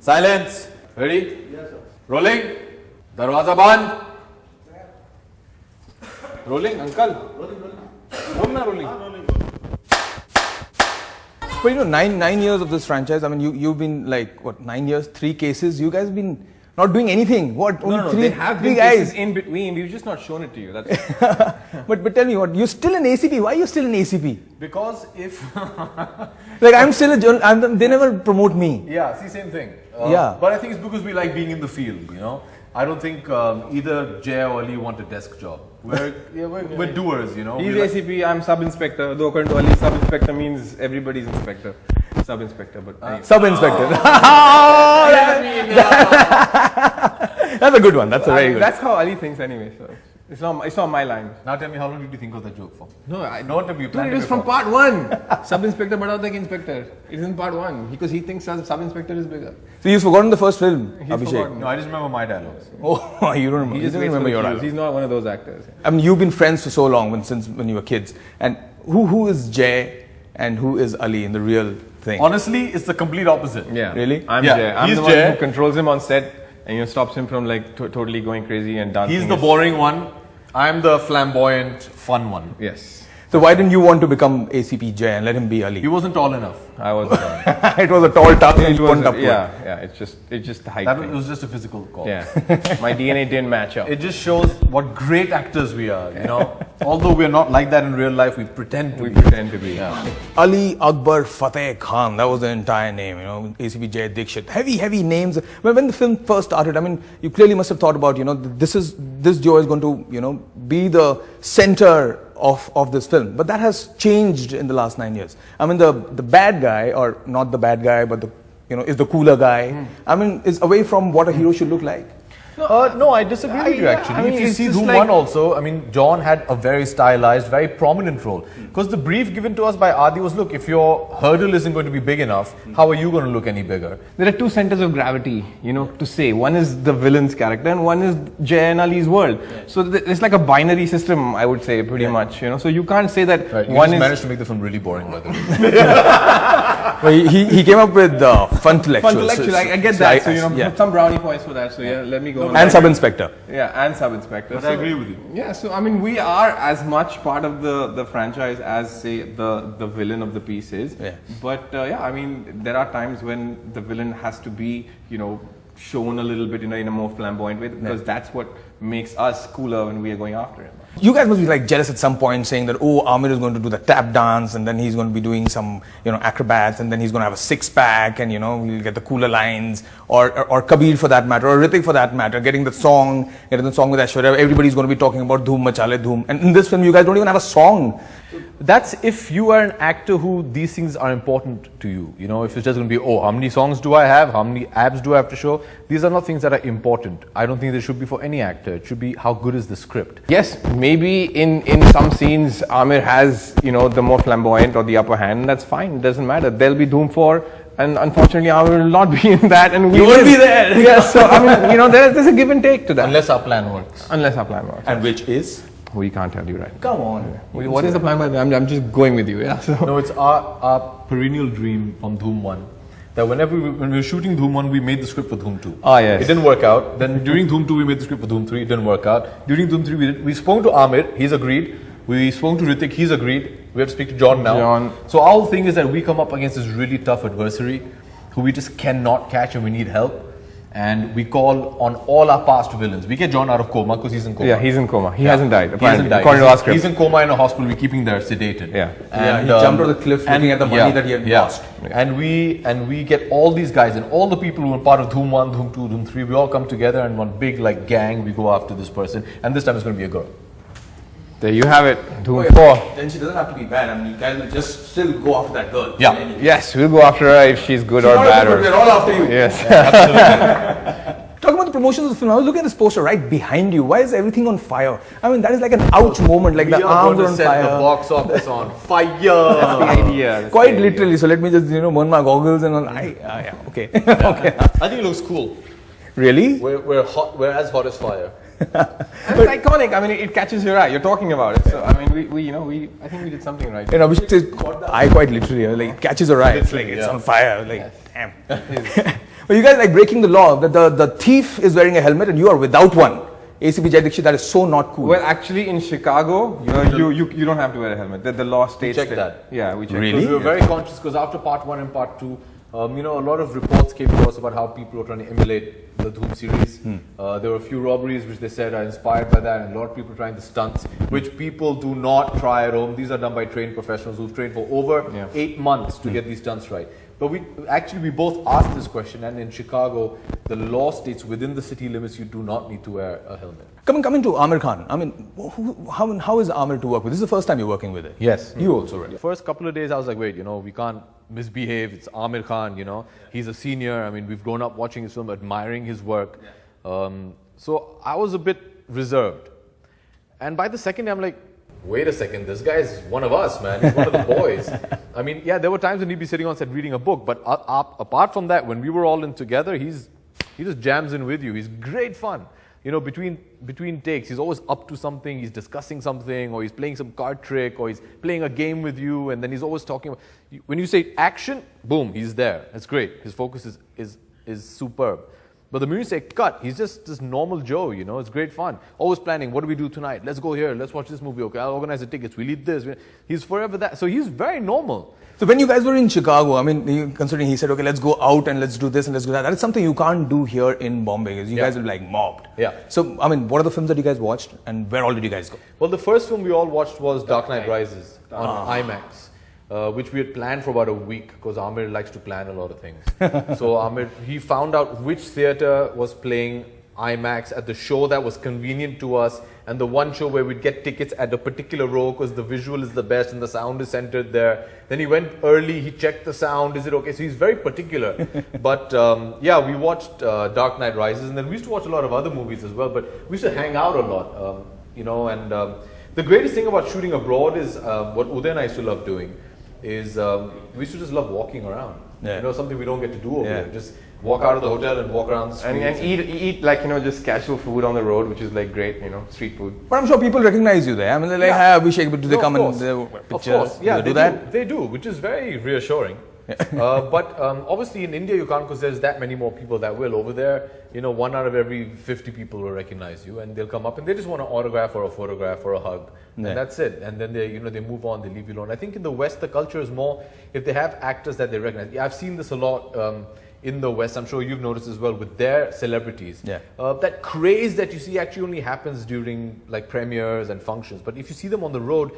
Silence. Ready? Yes, sir. Rolling. Darwaza band. Rolling, uncle. Rolling. But you know, nine years of this franchise. I mean, you've been like what, 9 years, 3 cases. You guys have been not doing anything. What? No, three, they have three been guys cases in between. We've just not shown it to you. That's but tell me what? You're still an ACP. Why are you still an ACP? Because if Like I'm still a journalist. They never promote me. yeah, see, same thing. Yeah. But I think it's because we like being in the field. You know, I don't think either Jay or Ali want a desk job. We're doers. You know. he's We like- ACP. I'm sub-inspector. Though according to Ali, sub-inspector means everybody's inspector. Sub-inspector, but anyway. Sub-inspector. That's a good one. That's a very good. That's how Ali thinks anyway. So it's not my line. Now tell me, how long did you think of that joke for? No, I Not to be Dude, planned. it was from part 1. Sub-inspector, but like inspector. It's in part 1 because he thinks sub-inspector is bigger. So you've forgotten the first film, He's Abhishek. forgotten. No, I just remember my dialogues. Oh, you don't remember. He You just don't waits for remember the your cues. dialogue. He's not one of those actors. I mean, you've been friends for so long since when you were kids. And who is Jay and who is Ali in the real thing? Honestly, it's the complete opposite. Yeah. Really? I'm Yeah, Jay. I'm he's the one Jay. who controls him on set and stops him from like totally going crazy and dancing. He's the boring one. I'm the flamboyant, fun one. Yes. So why didn't you want to become ACP Jay and let him be Ali? He wasn't tall enough. I wasn't. It was a tall task and you went up to it. Yeah. It's just the height That thing. was just a physical call. Yeah. My DNA didn't match up. It just shows what great actors we are. You know, although we're not like that in real life, we pretend to We be. pretend to be. Yeah. Ali Akbar Fateh Khan, that was the entire name, you know, ACP Jai Dixit. Heavy names. When the film first started, I mean, you clearly must have thought about, you know, this Joe is going to, you know, be the center of this film. But that has changed in the last 9 years. I mean, the bad guy, or not the bad guy, but is the cooler guy. I mean, is away from what a hero should look like. No, I disagree with you actually. I mean, if you it's see just Dhoom like- 1 also, I mean, John had a very stylized, very prominent role. Because the brief given to us by Adi was, look, if your hurdle isn't going to be big enough, how are you going to look any bigger? There are 2 centers of gravity, to say. One is the villain's character and one is Jay and Ali's world. So it's like a binary system, I would say, pretty much. So you can't say that Right, you one just is managed to make the film really boring, by the way. Well, he came up with Funtellectual. Funtellectual. I get that. So yeah. put some brownie points for that. So yeah, let me go. on And that. Sub-Inspector. Yeah, and sub-inspector. But So- I agree with you. Yeah, so I mean, we are as much part of the franchise as, say, the villain of the piece is. Yeah. But yeah, I mean, there are times when the villain has to be, shown a little bit in a more flamboyant way because that's what makes us cooler when we are going after him. You guys must be like jealous at some point, saying that Amir is going to do the tap dance, and then he's going to be doing some acrobats, and then he's going to have a 6-pack, and we'll get the cooler lines, or Kabir for that matter, or Hrithik for that matter, getting the song with Aishwarya. Everybody's going to be talking about Dhoom Machale Dhoom, and in this film you guys don't even have a song. That's if you are an actor who these things are important to you. If it's just going to be, how many songs do I have? How many abs do I have to show? These are not things that are important. I don't think they should be for any actor. It should be, how good is the script? Yes, maybe in some scenes Amir has, the more flamboyant or the upper hand, and that's fine, it doesn't matter. There'll be Dhoom 4, and unfortunately Amir will not be in that, and we You won't be there. Yes, so I mean, there's a give and take to that. Unless our plan works. Unless our plan works. And which is? We can't tell you right. Come on. What is the plan by the way? I'm just going with you, yeah. So. No, it's our perennial dream from Dhoom 1 that when we were shooting Dhoom 1, we made the script for Dhoom 2. Ah, yes. It didn't work out. Then during Dhoom 2, we made the script for Dhoom 3. It didn't work out. During Dhoom 3, we spoke to Amir. He's agreed. We spoke to Hrithik. He's agreed. We have to speak to John now. John. So our whole thing is that we come up against this really tough adversary who we just cannot catch and we need help. And we call on all our past villains. We get John out of coma because he's in coma. Yeah, he's in coma. He hasn't died. He hasn't died. According to our script. He's in coma in a hospital. We're keeping there sedated. Yeah. And, he jumped off the cliff looking at the money that he had lost. And we get all these guys and all the people who are part of Dhoom 1, Dhoom 2, Dhoom 3, we all come together and one big gang, we go after this person. And this time it's going to be a girl. There you have it. Dhoom 4. Then she doesn't have to be bad. I mean, you guys will just still go after that girl. Yeah. Yes, we'll go after her if she's good or bad. We're all after you. Yes. Talking about the promotions of the film, I was looking at this poster right behind you. Why is everything on fire? I mean, that is like an ouch moment, like the arms are on fire. The box office on fire. That's the idea. That's Quite the idea. literally. So let me just burn my goggles and all. Yeah, okay. Okay. I think it looks cool. Really? We're hot. We're as hot as fire. And it's iconic. I mean, it catches your eye. You're talking about it. So I mean, I think we did something right. And Abhishek says, caught the eye quite literally. Like, it catches your eye. It's like, it's yeah. on fire. Like, damn. Well, you guys like breaking the law. The thief is wearing a helmet and you are without one. ACP Jai Dixit, that is so not cool. Well, actually, in Chicago, you don't have to wear a helmet. The law states checked that. Yeah, we checked. Really? We were very conscious because after part 1 and part 2, a lot of reports came to us about how people were trying to emulate the Dhoom series. There were a few robberies which they said are inspired by that, and a lot of people trying the stunts, which people do not try at home. These are done by trained professionals who've trained for over 8 months to get these stunts right. But we both asked this question, and in Chicago, the law states within the city limits you do not need to wear a helmet. Coming to Amir Khan, I mean, how is Amir to work with? This is the first time you're working with it. Yes. You also, right? The first couple of days I was like, wait, we can't misbehave. It's Amir Khan, He's a senior. I mean, we've grown up watching his film, admiring his work. So I was a bit reserved. And by the second day, I'm like, wait a second, this guy is one of us, man. He's one of the boys. I mean, yeah, there were times when he'd be sitting on set reading a book, but apart from that, when we were all in together, he just jams in with you. He's great fun. Between takes, he's always up to something, he's discussing something, or he's playing some card trick, or he's playing a game with you, and then he's always talking about, when you say action, boom, he's there. That's great. His focus is superb. But the minute you say cut, he's just this normal Joe, it's great fun. Always planning, what do we do tonight? Let's go here, let's watch this movie, okay, I'll organize the tickets, we'll eat this. He's forever that. So he's very normal. So when you guys were in Chicago, I mean, considering he said, okay, let's go out and let's do this and let's do that. That is something you can't do here in Bombay, because you guys will be like mobbed. Yeah. So, I mean, what are the films that you guys watched and where all did you guys go? Well, the first film we all watched was Dark Knight Rises on IMAX, which we had planned for about a week, because Amir likes to plan a lot of things. So Amir, he found out which theater was playing IMAX at the show that was convenient to us, and the one show where we'd get tickets at a particular row because the visual is the best and the sound is centered there. Then he went early, he checked the sound, is it okay? So he's very particular. But yeah, we watched Dark Knight Rises, and then we used to watch a lot of other movies as well, but we used to hang out a lot, and the greatest thing about shooting abroad is what Uday and I used to love doing is we used to just love walking around. Yeah. Something we don't get to do over there. Just walk out of the hotel and walk around the streets. And eat like, just casual food on the road, which is like great, street food. But I'm sure people recognize you there. I mean, they're like, hi Abhishek, but do they come and pictures? Of course, yeah, do that? They do, which is very reassuring. But obviously in India you can't, because there's that many more people that will. Over there, 1 out of every 50 people will recognize you, and they'll come up and they just want an autograph or a photograph or a hug. Yeah. And that's it. And then they move on, they leave you alone. I think in the West the culture is more, if they have actors that they recognize. Yeah, I've seen this a lot in the West. I'm sure you've noticed as well with their celebrities. Yeah. That craze that you see actually only happens during like premieres and functions. But if you see them on the road,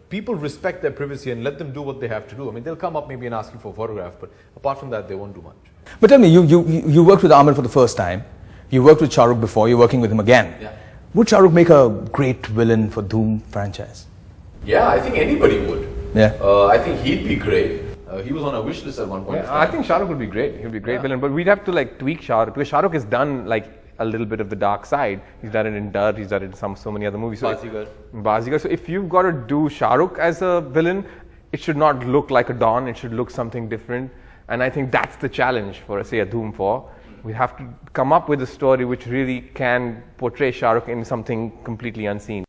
people respect their privacy and let them do what they have to do. I mean, they'll come up maybe and ask you for a photograph, but apart from that, they won't do much. But tell me, you worked with Amir for the first time. You worked with Shah Rukh before. You're working with him again. Yeah. Would Shah Rukh make a great villain for Dhoom franchise? Yeah, I think anybody would. Yeah. I think he'd be great. He was on a wish list at one point. Yeah, I think Shah Rukh would be great. He'll be a great villain, but we'd have to like tweak Shah Rukh, because Shah Rukh has done like a little bit of the dark side. He's done it in Dirt, he's done it in so many other movies. So Bazigar. So if you've got to do Shah Rukh as a villain, it should not look like a Don, it should look something different. And I think that's the challenge for, say, a Dhoom 4. We have to come up with a story which really can portray Shah Rukh in something completely unseen.